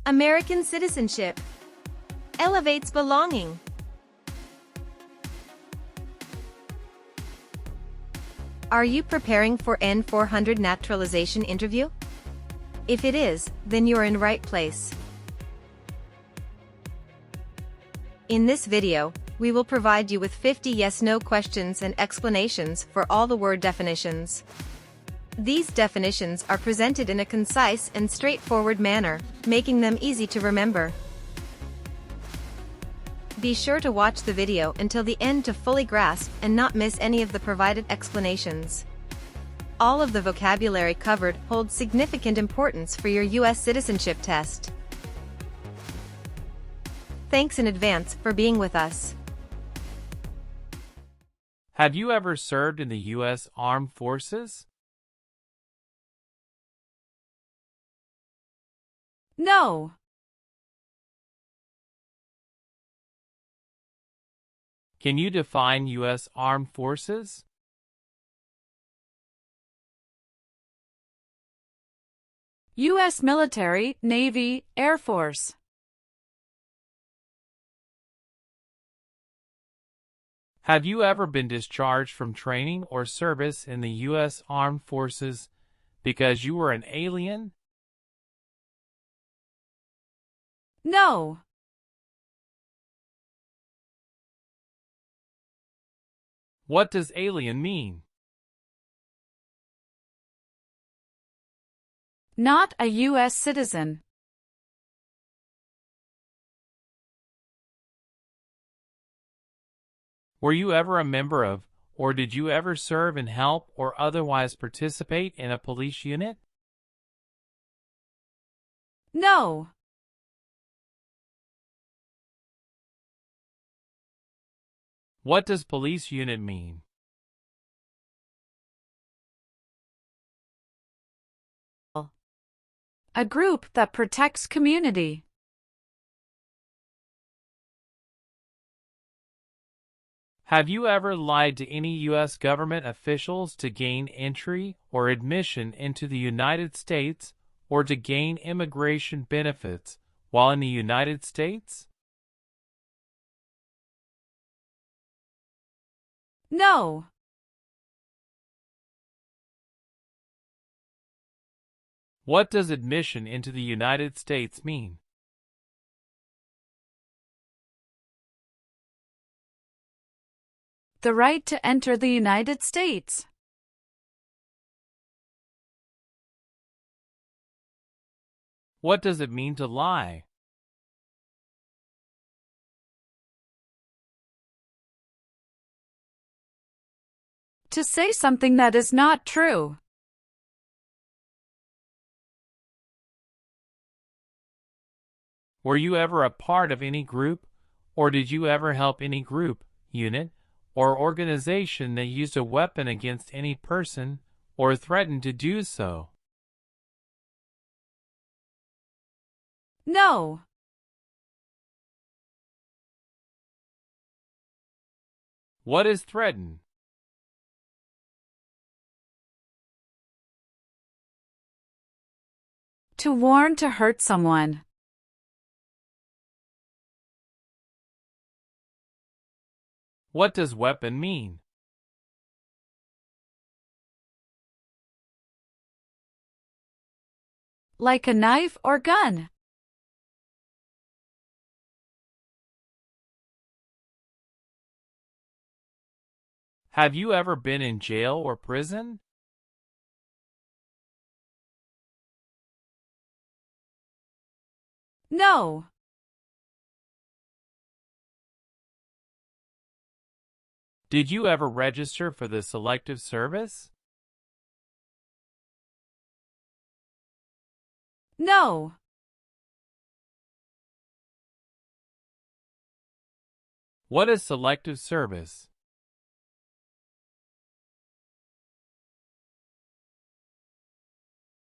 American citizenship. Elevates belonging. Are you preparing for N-400 naturalization interview? If it is, then you're in right place. In this video, we will provide you with 50 yes-no questions and explanations for all the word definitions. These definitions are presented in a concise and straightforward manner, making them easy to remember. Be sure to watch the video until the end to fully grasp and not miss any of the provided explanations. All of the vocabulary covered holds significant importance for your US citizenship test. Thanks in advance for being with us. Have you ever served in the U.S. Armed Forces? No. Can you define U.S. Armed Forces? U.S. military, Navy, Air Force. Have you ever been discharged from training or service in the U.S. Armed Forces because you were an alien? No. What does alien mean? Not a U.S. citizen. Were you ever a member of, or did you ever serve and help or otherwise participate in a police unit? No. What does police unit mean? A group that protects community. Have you ever lied to any U.S. government officials to gain entry or admission into the United States or to gain immigration benefits while in the United States? No. What does admission into the United States mean? The right to enter the United States. What does it mean to lie? To say something that is not true. Were you ever a part of any group, or did you ever help any group, unit, or organization that used a weapon against any person or threatened to do so? No. What is threaten? To warn to hurt someone. What does weapon mean? Like a knife or gun. Have you ever been in jail or prison? No. Did you ever register for the Selective Service? No. What is Selective Service?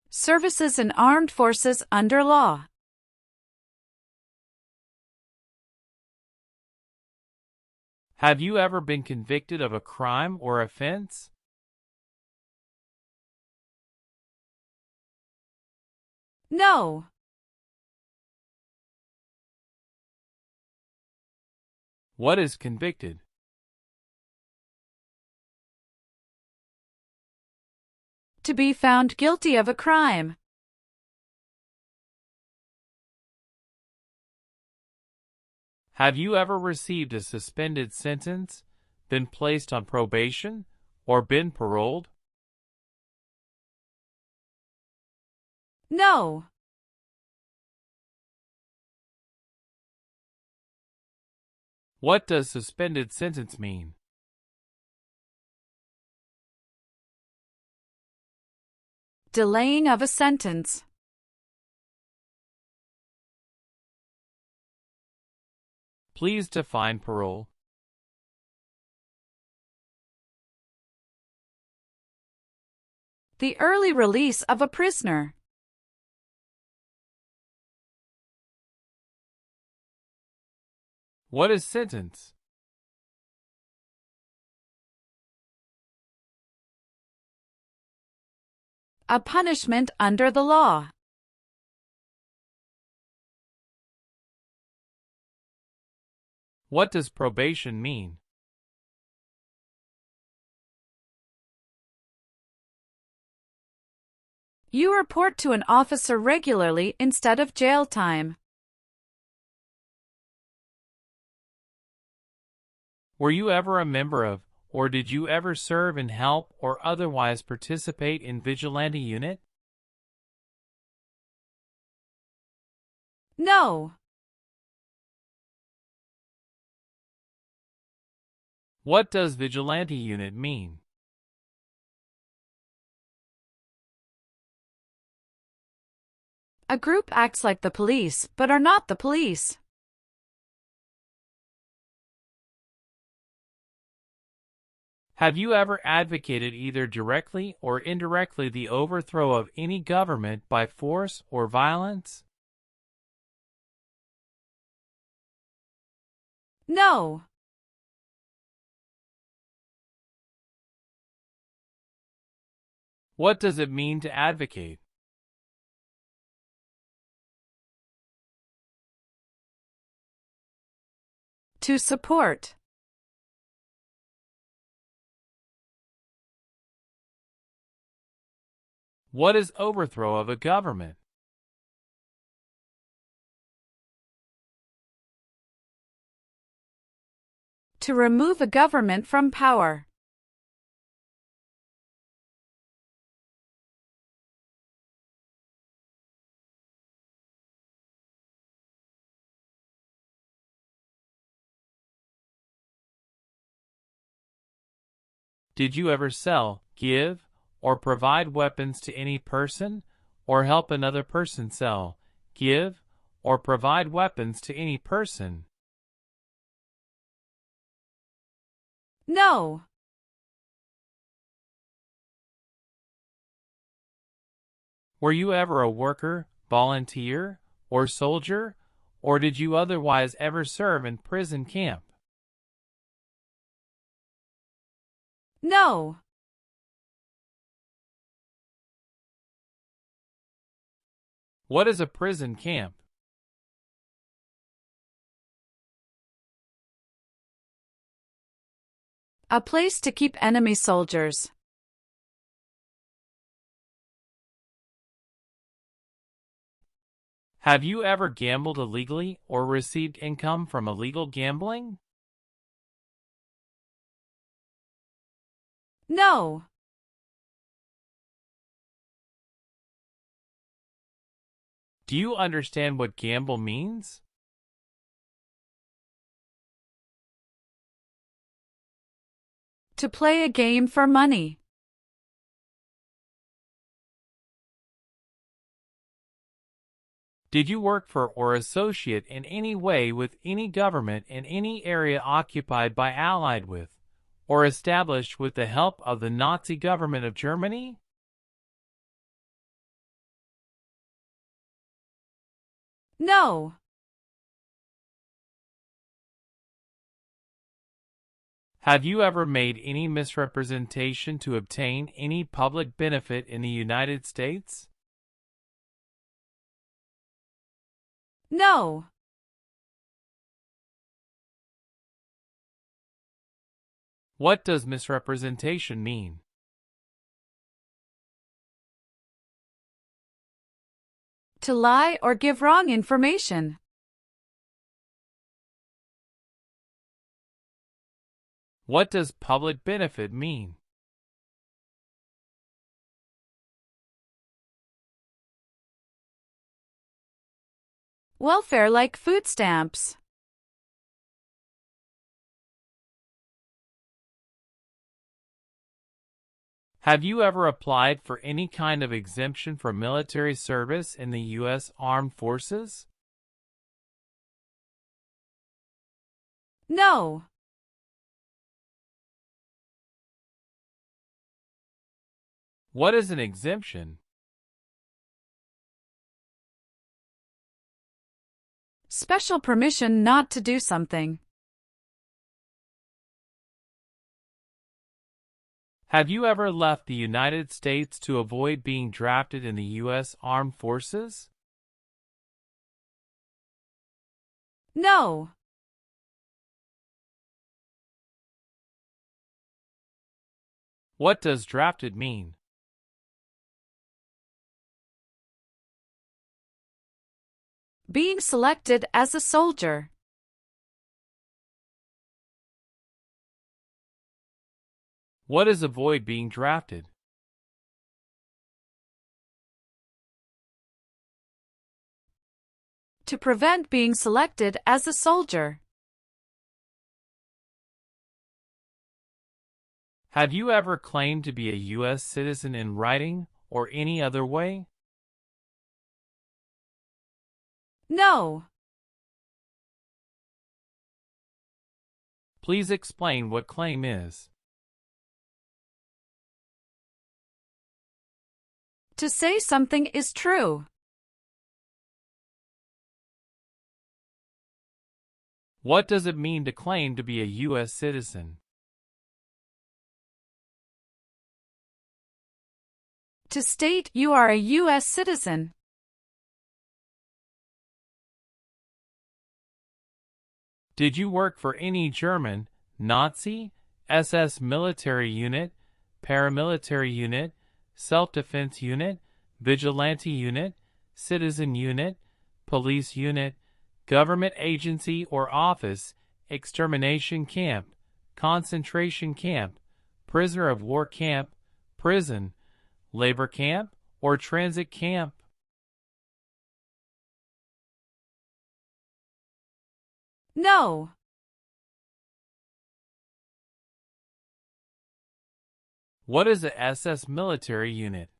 Services in armed forces under law. Have you ever been convicted of a crime or offense? No. What is convicted? To be found guilty of a crime. Have you ever received a suspended sentence, been placed on probation, or been paroled? No. What does suspended sentence mean? Delaying of a sentence. Please define parole. The early release of a prisoner. What is sentence? A punishment under the law. What does probation mean? You report to an officer regularly instead of jail time. Were you ever a member of, or did you ever serve in, help, or otherwise participate in vigilante unit? No. What does vigilante unit mean? A group acts like the police, but are not the police. Have you ever advocated either directly or indirectly the overthrow of any government by force or violence? No. What does it mean to advocate? To support. What is overthrow of a government? To remove a government from power. Did you ever sell, give, or provide weapons to any person, or help another person sell, give, or provide weapons to any person? No. Were you ever a worker, volunteer, or soldier, or did you otherwise ever serve in prison camp? No. What is a prison camp? A place to keep enemy soldiers. Have you ever gambled illegally or received income from illegal gambling? No. Do you understand what gamble means? To play a game for money. Did you work for or associate in any way with any government in any area occupied by, allied with, or established with the help of the Nazi government of Germany? No. Have you ever made any misrepresentation to obtain any public benefit in the United States? No. What does misrepresentation mean? To lie or give wrong information. What does public benefit mean? Welfare like food stamps. Have you ever applied for any kind of exemption for military service in the U.S. Armed Forces? No. What is an exemption? Special permission not to do something. Have you ever left the United States to avoid being drafted in the U.S. Armed Forces? No. What does drafted mean? Being selected as a soldier. What is avoid being drafted? To prevent being selected as a soldier. Have you ever claimed to be a U.S. citizen in writing or any other way? No. Please explain what claim is. To say something is true. What does it mean to claim to be a U.S. citizen? To state you are a U.S. citizen. Did you work for any German, Nazi, SS military unit, paramilitary unit, self-defense unit, vigilante unit, citizen unit, police unit, government agency or office, extermination camp, concentration camp, prisoner of war camp, prison, labor camp, or transit camp? No. What is a SS military unit?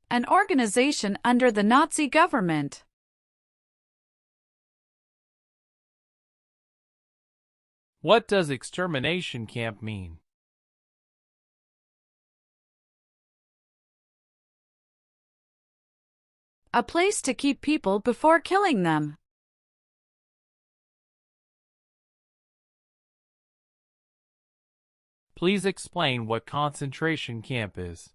An organization under the Nazi government. What does extermination camp mean? A place to keep people before killing them. Please explain what concentration camp is.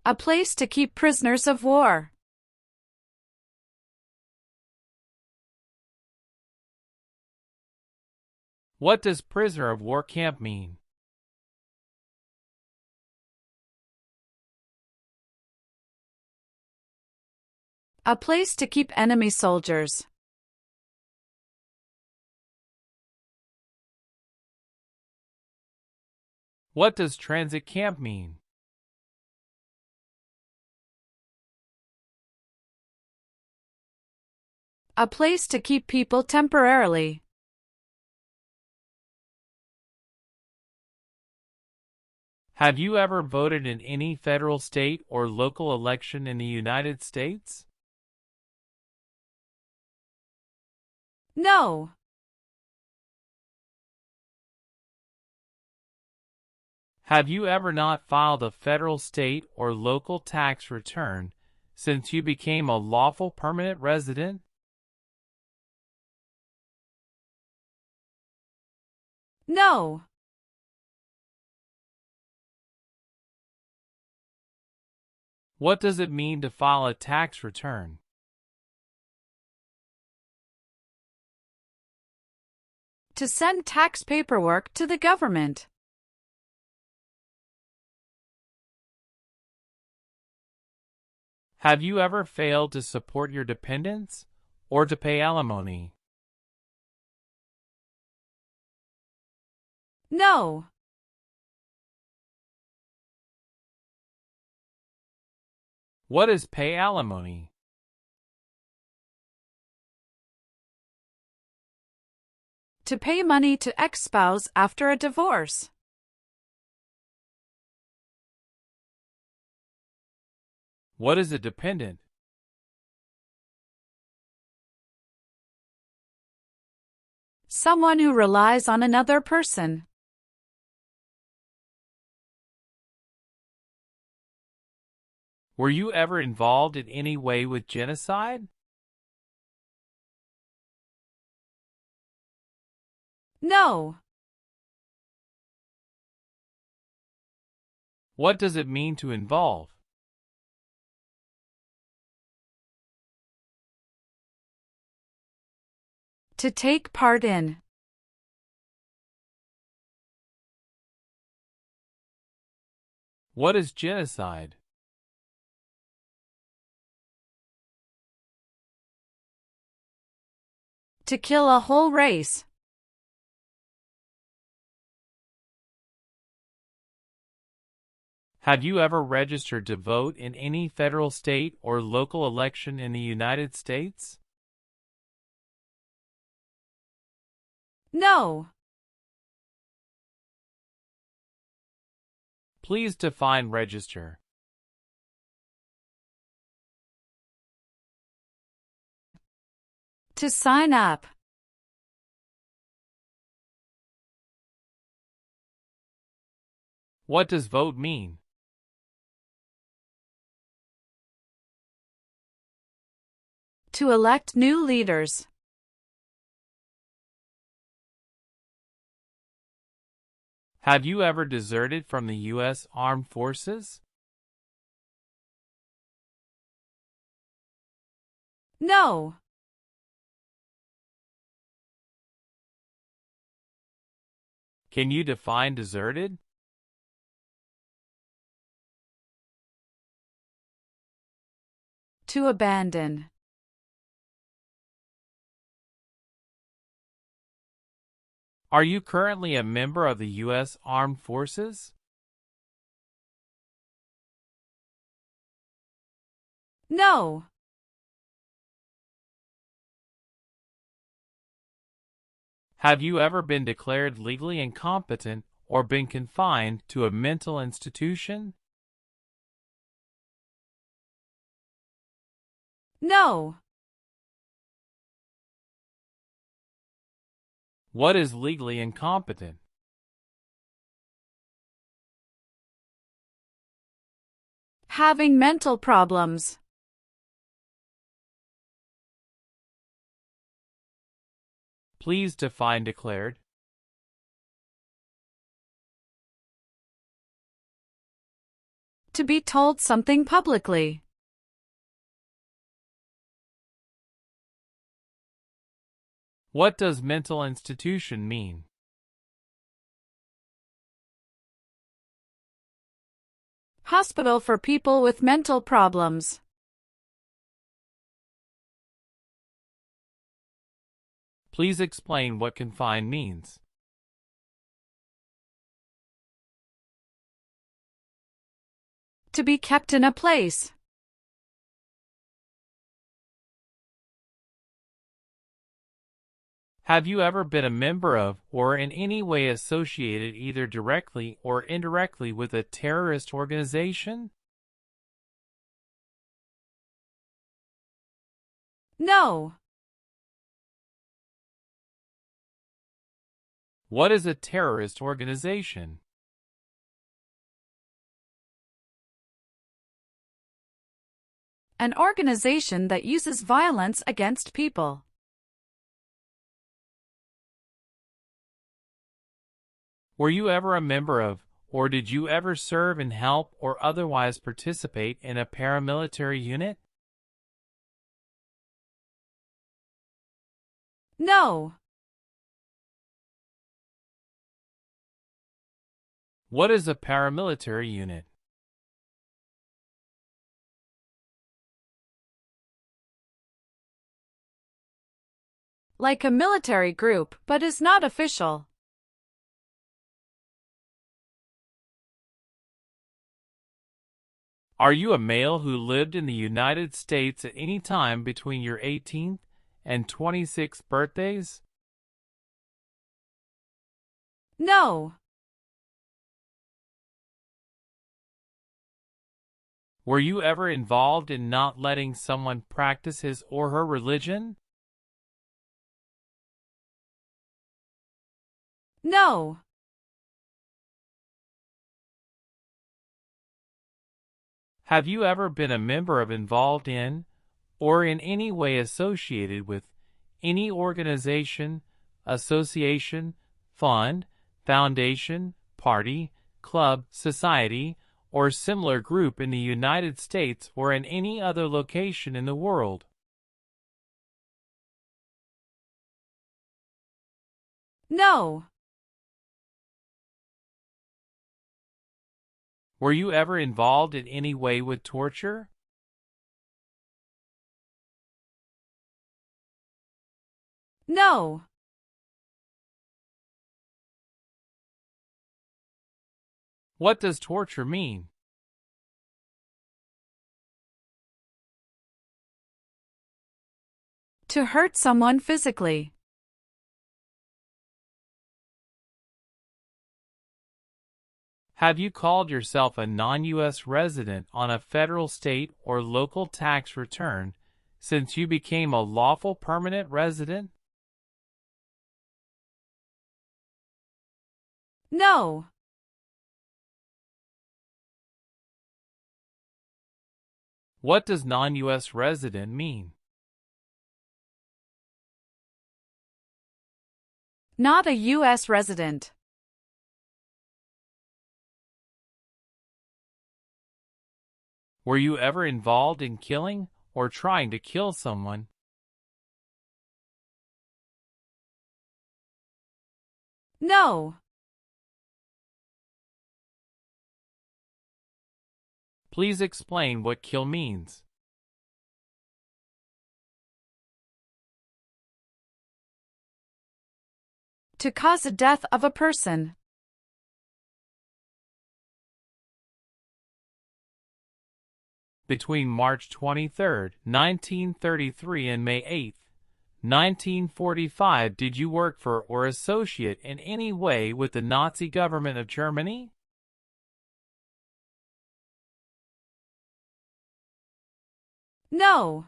A place to keep prisoners of war. What does prisoner of war camp mean? A place to keep enemy soldiers. What does transit camp mean? A place to keep people temporarily. Have you ever voted in any federal, state, or local election in the United States? No. Have you ever not filed a federal, state, or local tax return since you became a lawful permanent resident? No. What does it mean to file a tax return? To send tax paperwork to the government. Have you ever failed to support your dependents or to pay alimony? No. What is pay alimony? To pay money to ex-spouse after a divorce. What is a dependent? Someone who relies on another person. Were you ever involved in any way with genocide? No. What does it mean to involve? To take part in. What is genocide? To kill a whole race. Have you ever registered to vote in any federal, state, or local election in the United States? No. Please define register. To sign up. What does vote mean? To elect new leaders. Have you ever deserted from the U.S. Armed Forces? No. Can you define deserted? To abandon. Are you currently a member of the U.S. Armed Forces? No. Have you ever been declared legally incompetent or been confined to a mental institution? No. What is legally incompetent? Having mental problems. Please define declared. To be told something publicly. What does mental institution mean? Hospital for people with mental problems. Please explain what confined means. To be kept in a place. Have you ever been a member of or in any way associated either directly or indirectly with a terrorist organization? No. What is a terrorist organization? An organization that uses violence against people. Were you ever a member of or did you ever serve in help or otherwise participate in a paramilitary unit? No. What is a paramilitary unit? Like a military group, but is not official. Are you a male who lived in the United States at any time between your 18th and 26th birthdays? No. Were you ever involved in not letting someone practice his or her religion? No. Have you ever been a member of involved in, or in any way associated with, any organization, association, fund, foundation, party, club, society, or similar group in the United States or in any other location in the world? No. Were you ever involved in any way with torture? No. What does torture mean? To hurt someone physically. Have you called yourself a non-U.S. resident on a federal, state, or local tax return since you became a lawful permanent resident? No. What does non-U.S. resident mean? Not a U.S. resident. Were you ever involved in killing or trying to kill someone? No. Please explain what kill means. To cause the death of a person. Between March 23, 1933 and May 8, 1945, did you work for or associate in any way with the Nazi government of Germany? No.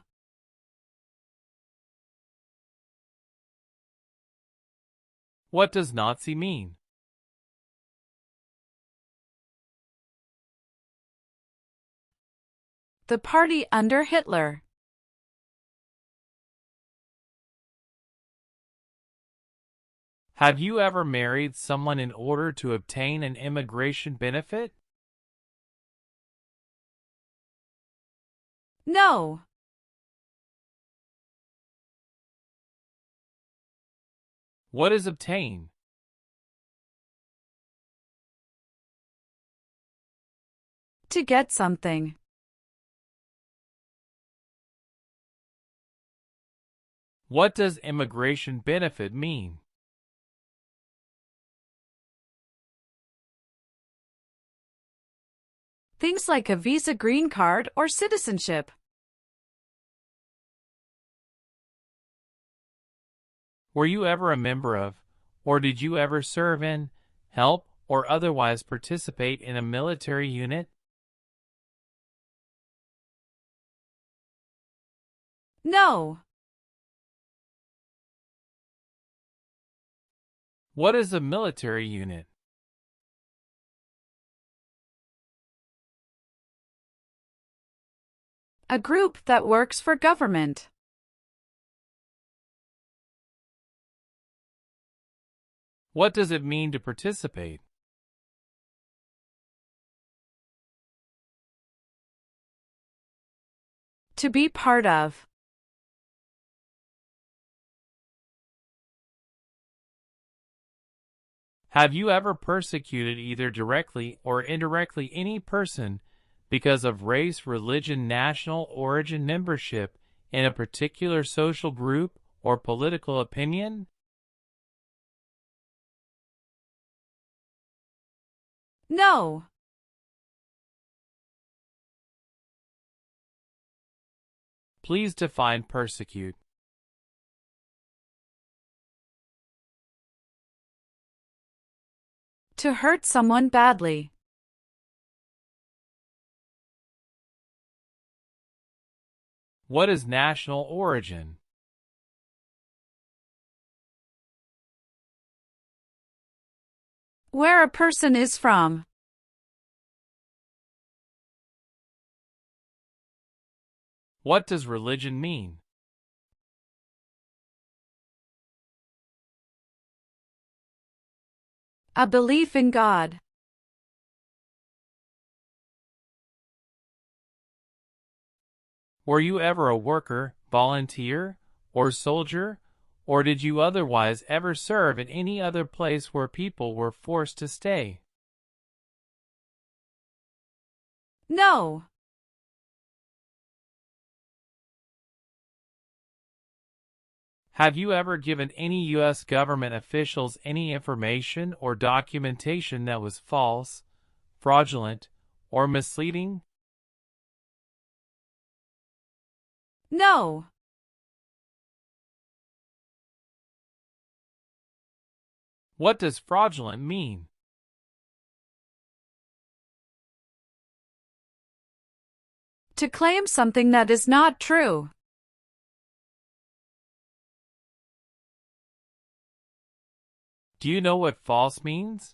What does Nazi mean? The party under Hitler. Have you ever married someone in order to obtain an immigration benefit? No. What is obtain? To get something. What does immigration benefit mean? Things like a visa, green card, or citizenship. Were you ever a member of, or did you ever serve in, help, or otherwise participate in a military unit? No. What is a military unit? A group that works for government. What does it mean to participate? To be part of. Have you ever persecuted either directly or indirectly any person because of race, religion, national origin, membership in a particular social group, or political opinion? No. Please define persecute. To hurt someone badly. What is national origin? Where a person is from. What does religion mean? A belief in God. Were you ever a worker, volunteer, or soldier, or did you otherwise ever serve in any other place where people were forced to stay? No. Have you ever given any U.S. government officials any information or documentation that was false, fraudulent, or misleading? No. What does fraudulent mean? To claim something that is not true. Do you know what false means?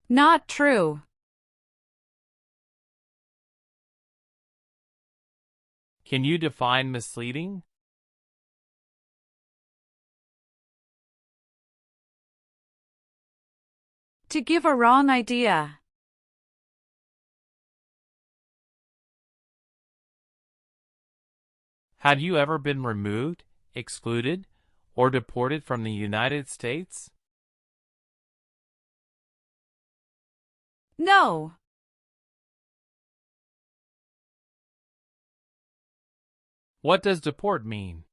Not true. Can you define misleading? To give a wrong idea. Have you ever been removed, excluded, or deported from the United States? No. What does deport mean?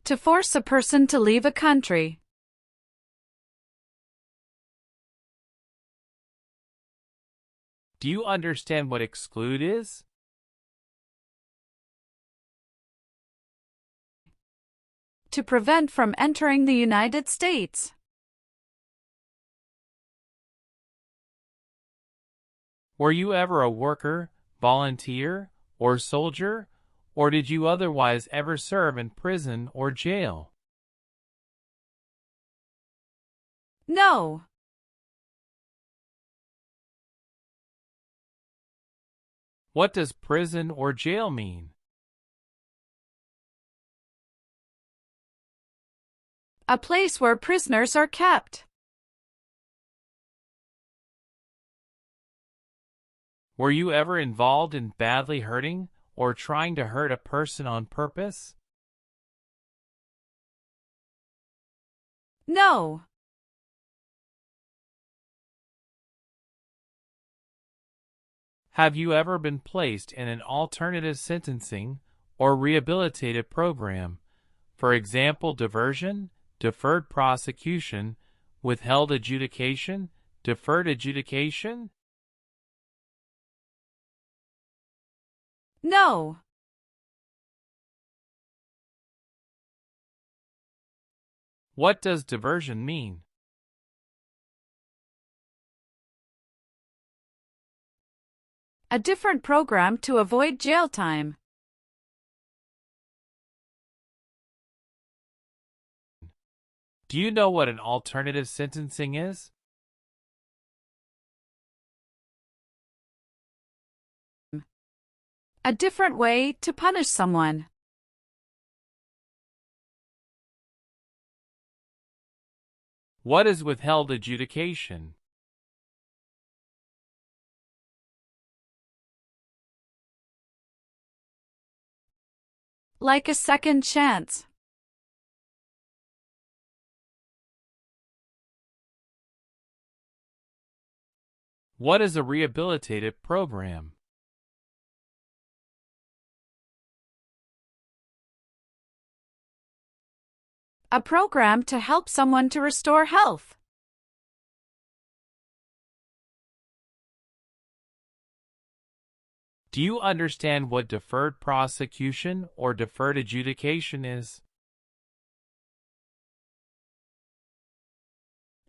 To force a person to leave a country. Do you understand what exclude is? To prevent from entering the United States. Were you ever a worker, volunteer, or soldier, or did you otherwise ever serve in prison or jail? No. What does prison or jail mean? A place where prisoners are kept. Were you ever involved in badly hurting or trying to hurt a person on purpose? No. Have you ever been placed in an alternative sentencing or rehabilitative program, for example, diversion, deferred prosecution, withheld adjudication, deferred adjudication? No. What does diversion mean? A different program to avoid jail time. Do you know what an alternative sentencing is? A different way to punish someone. What is withheld adjudication? Like a second chance. What is a rehabilitative program? A program to help someone to restore health. Do you understand what deferred prosecution or deferred adjudication is?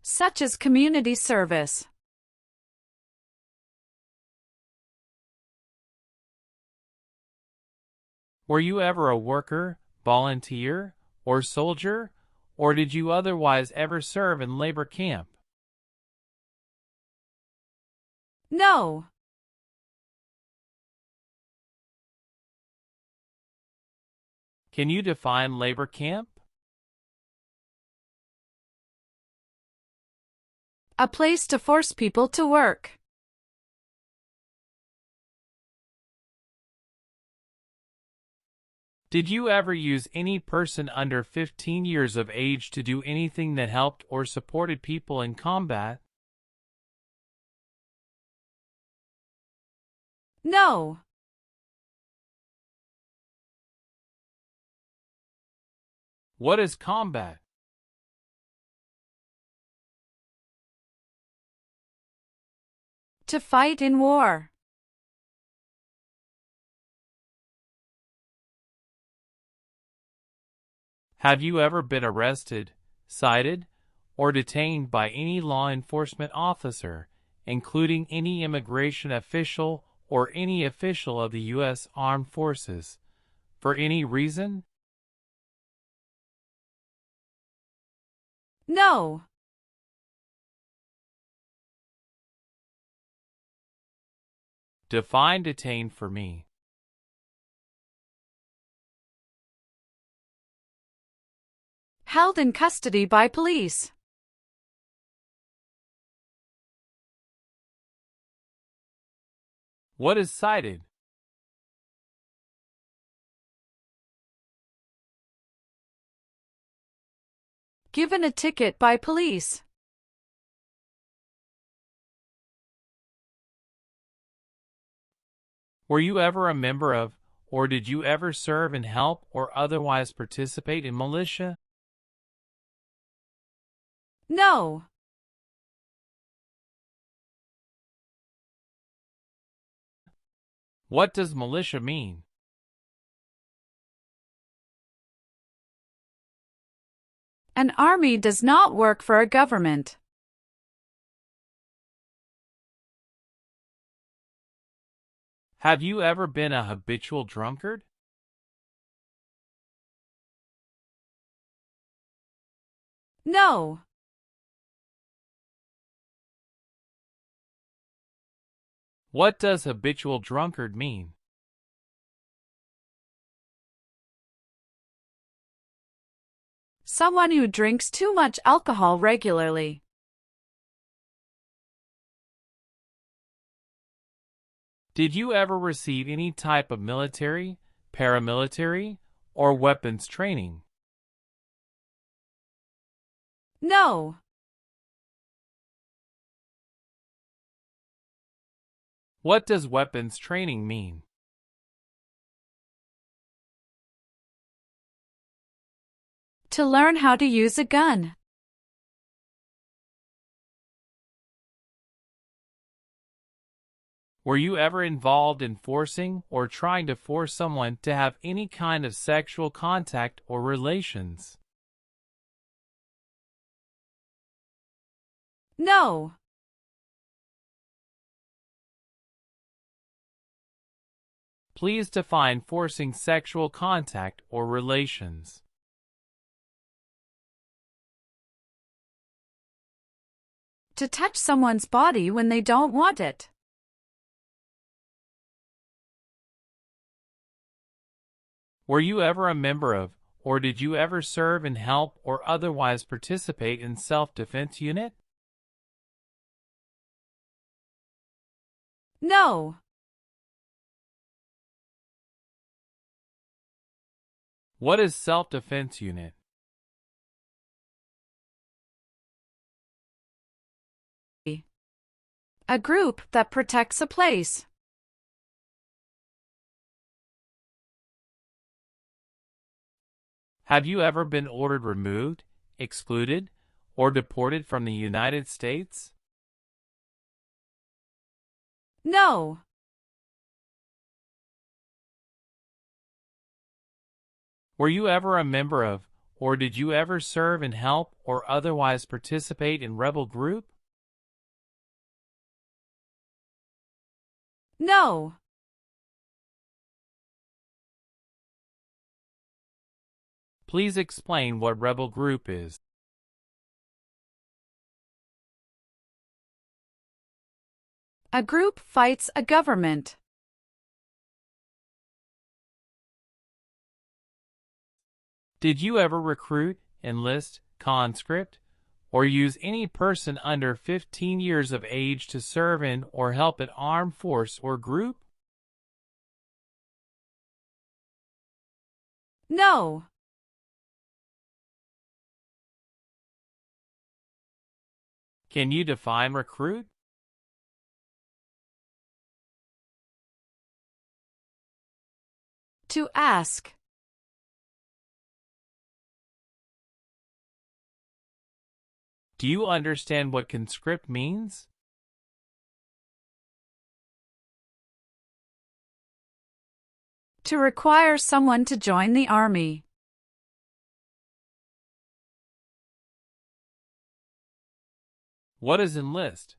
Such as community service. Were you ever a worker, volunteer, or soldier, or did you otherwise ever serve in labor camp? No. Can you define labor camp? A place to force people to work. Did you ever use any person under 15 years of age to do anything that helped or supported people in combat? No. What is combat? To fight in war. Have you ever been arrested, cited, or detained by any law enforcement officer, including any immigration official or any official of the U.S. Armed Forces, for any reason? No. Define detain for me. Held in custody by police. What is cited? Given a ticket by police. Were you ever a member of, or did you ever serve and help or otherwise participate in militia? No. What does militia mean? An army does not work for a government. Have you ever been a habitual drunkard? No. What does habitual drunkard mean? Someone who drinks too much alcohol regularly. Did you ever receive any type of military, paramilitary, or weapons training? No. What does weapons training mean? To learn how to use a gun. Were you ever involved in forcing or trying to force someone to have any kind of sexual contact or relations? No. Please define forcing sexual contact or relations. To touch someone's body when they don't want it. Were you ever a member of, or did you ever serve in help or otherwise participate in self-defense unit? No. What is self-defense unit? A group that protects a place. Have you ever been ordered removed, excluded, or deported from the United States? No. Were you ever a member of, or did you ever serve in help or otherwise participate in rebel group? No. Please explain what rebel group is. A group fights a government. Did you ever recruit, enlist, conscript, or use any person under 15 years of age to serve in or help an armed force or group? No. Can you define recruit? To ask. Do you understand what conscript means? To require someone to join the army. What is enlist?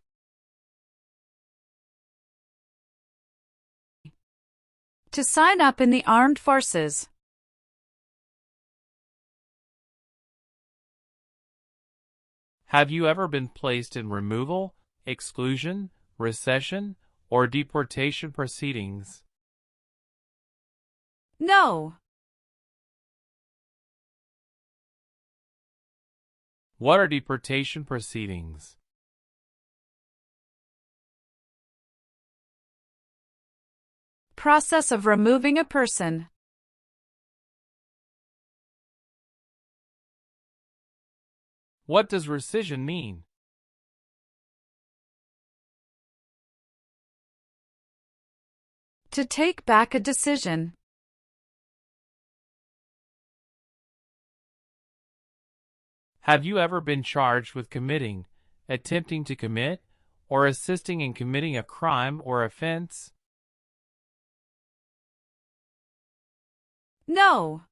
To sign up in the armed forces. Have you ever been placed in removal, exclusion, recession, or deportation proceedings? No. What are deportation proceedings? Process of removing a person. What does rescission mean? To take back a decision. Have you ever been charged with committing, attempting to commit, or assisting in committing a crime or offense? No.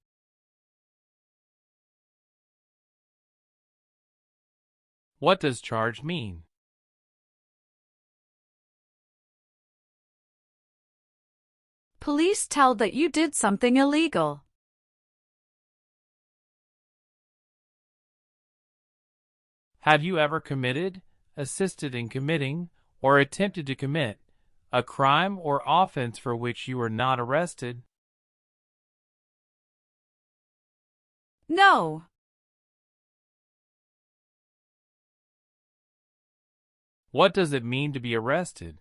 What does charge mean? Police tell that you did something illegal. Have you ever committed, assisted in committing, or attempted to commit a crime or offense for which you were not arrested? No. What does it mean to be arrested?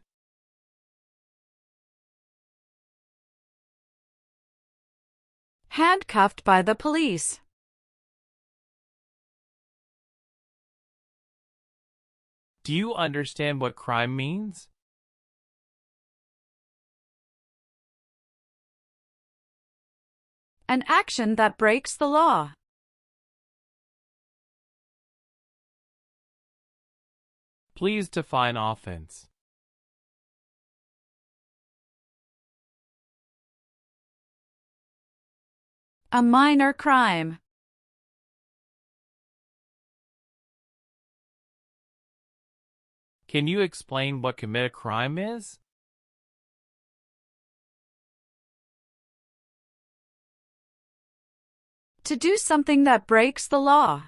Handcuffed by the police. Do you understand what crime means? An action that breaks the law. Please define offense. A minor crime. Can you explain what commit a crime is? To do something that breaks the law.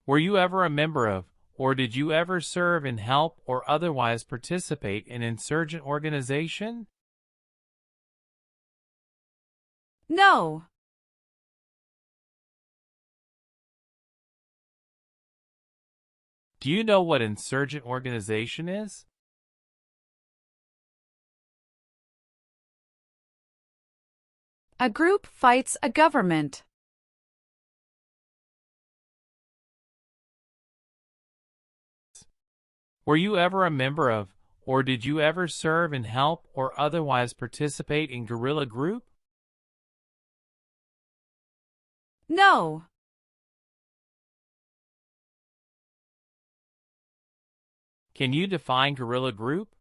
Were you ever a member of, or did you ever serve in help or otherwise participate in insurgent organization? No. Do you know what insurgent organization is? A group fights a government. Were you ever a member of, or did you ever serve in help or otherwise participate in guerrilla group? No. Can you define guerrilla group?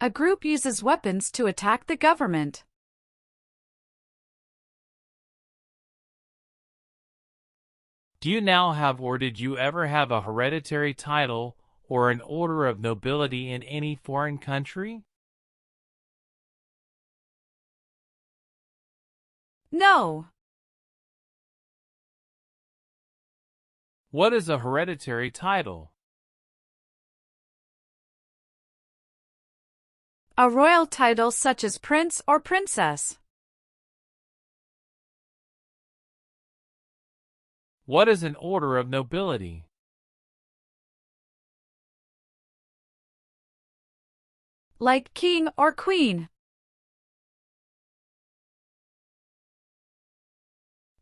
A group uses weapons to attack the government. Do you now have or did you ever have a hereditary title or an order of nobility in any foreign country? No. What is a hereditary title? A royal title such as prince or princess. What is an order of nobility? Like king or queen.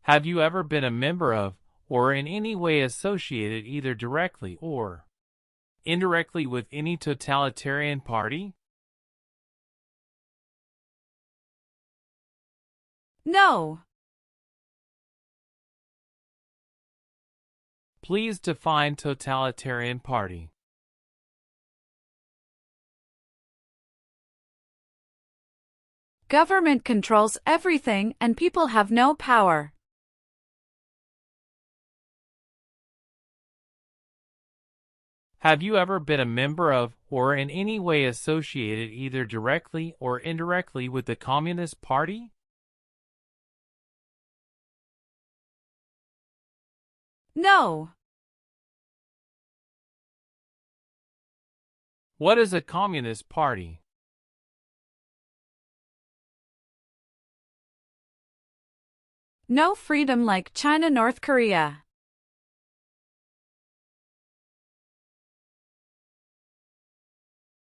Have you ever been a member of, or in any way associated either directly or indirectly with any totalitarian party? No. Please define totalitarian party. Government controls everything and people have no power. Have you ever been a member of, or in any way associated either directly or indirectly with the Communist Party? No. What is a Communist Party? No freedom like China, North Korea.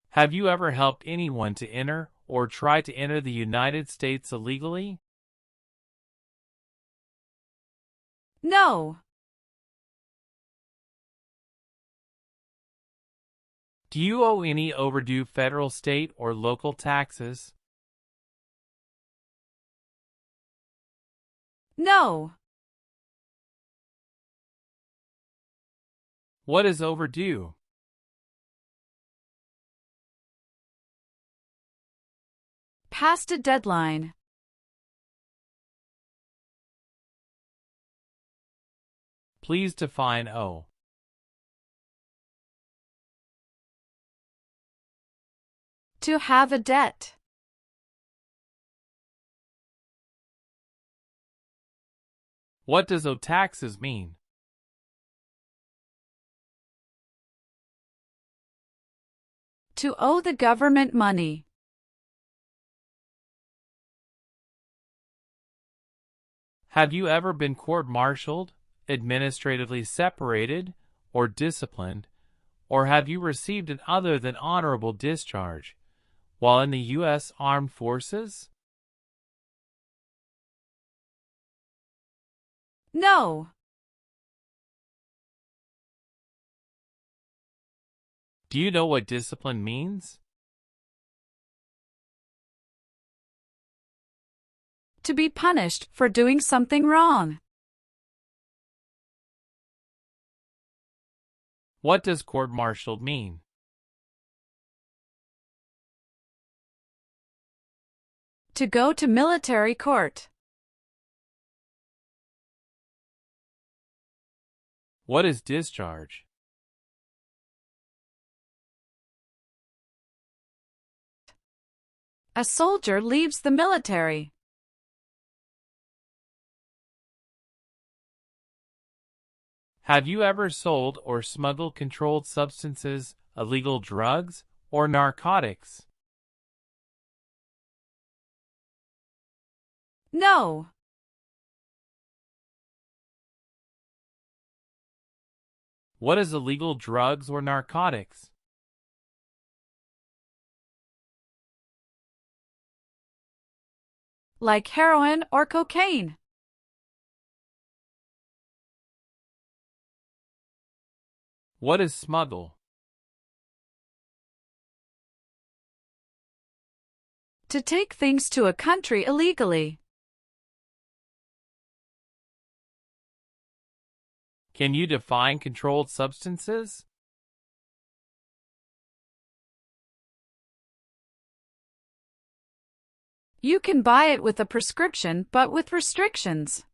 Have you ever helped anyone to enter or try to enter the United States illegally? No. Do you owe any overdue federal, state, or local taxes? No. What is overdue? Past a deadline. Please define owe. To have a debt. What does owe taxes mean? To owe the government money. Have you ever been court-martialed, administratively separated, or disciplined, or have you received an other than honorable discharge while in the U.S. Armed Forces? No. Do you know what discipline means? To be punished for doing something wrong. What does court-martialed mean? To go to military court. What is discharge? A soldier leaves the military. Have you ever sold or smuggled controlled substances, illegal drugs, or narcotics? No. What is illegal drugs or narcotics? Like heroin or cocaine. What is smuggle? To take things to a country illegally. Can you define controlled substances? You can buy it with a prescription but with restrictions.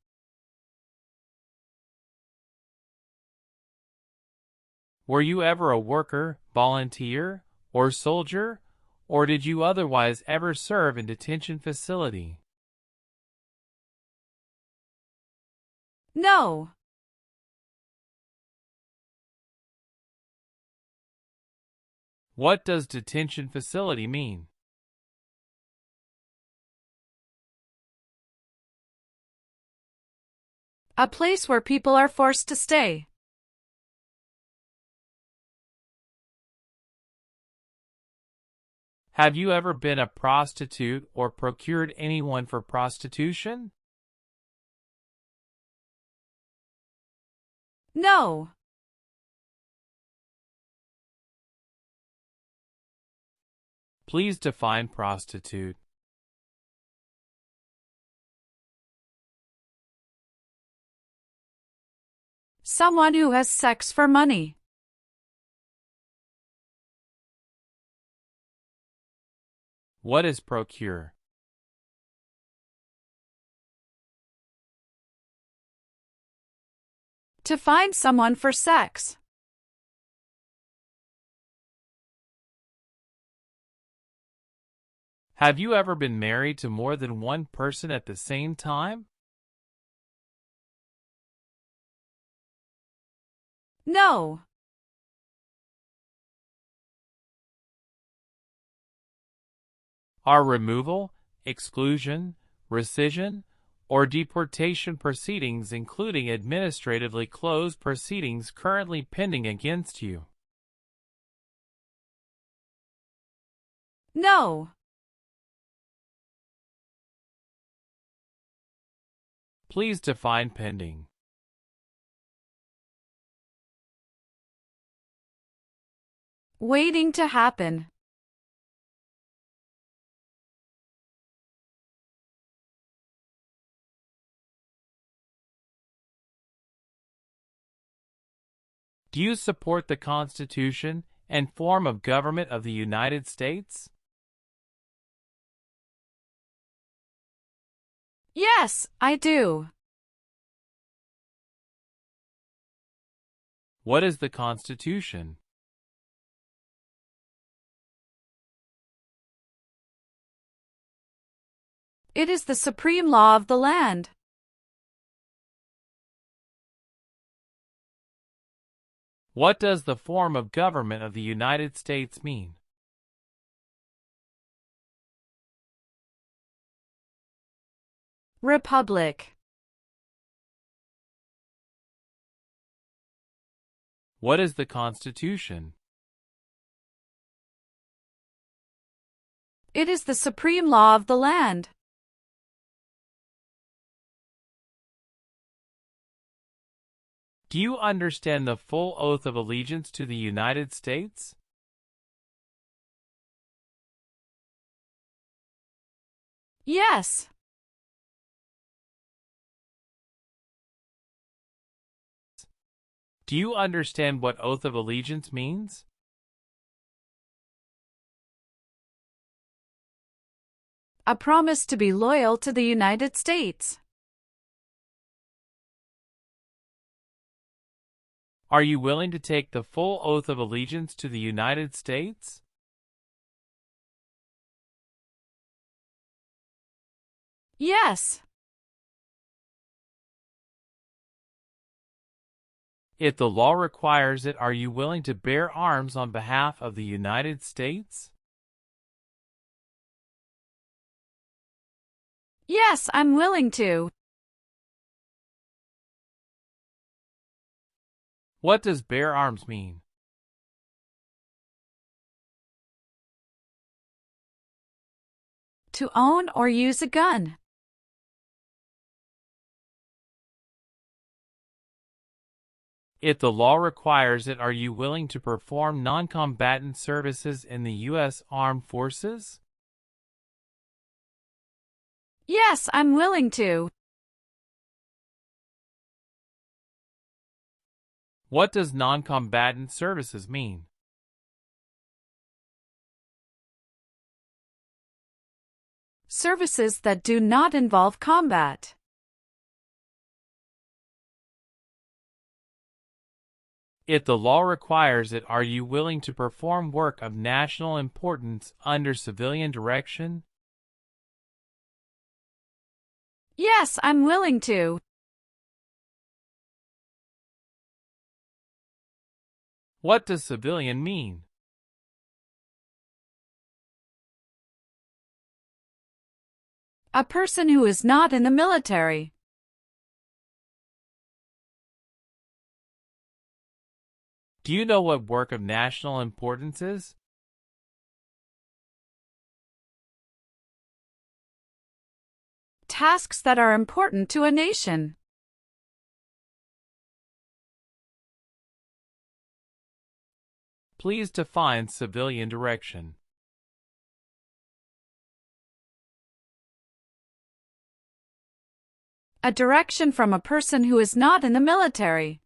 Were you ever a worker, volunteer, or soldier, or did you otherwise ever serve in detention facility? No. What does detention facility mean? A place where people are forced to stay. Have you ever been a prostitute or procured anyone for prostitution? No. Please define prostitute. Someone who has sex for money. What is procure? To find someone for sex. Have you ever been married to more than one person at the same time? No. Are removal, exclusion, rescission, or deportation proceedings, including administratively closed proceedings, currently pending against you? No. Please define pending. Waiting to happen. Do you support the Constitution and form of government of the United States? Yes, I do. What is the Constitution? It is the supreme law of the land. What does the form of government of the United States mean? Republic. What is the Constitution? It is the supreme law of the land. Do you understand the full oath of allegiance to the United States? Yes. Do you understand what oath of allegiance means? A promise to be loyal to the United States. Are you willing to take the full oath of allegiance to the United States? Yes. If the law requires it, are you willing to bear arms on behalf of the United States? Yes, I'm willing to. What does bear arms mean? To own or use a gun. If the law requires it, are you willing to perform non-combatant services in the U.S. Armed Forces? Yes, I'm willing to. What does non-combatant services mean? Services that do not involve combat. If the law requires it, are you willing to perform work of national importance under civilian direction? Yes, I'm willing to. What does civilian mean? A person who is not in the military. Do you know what work of national importance is? Tasks that are important to a nation. Please define civilian direction. A direction from a person who is not in the military.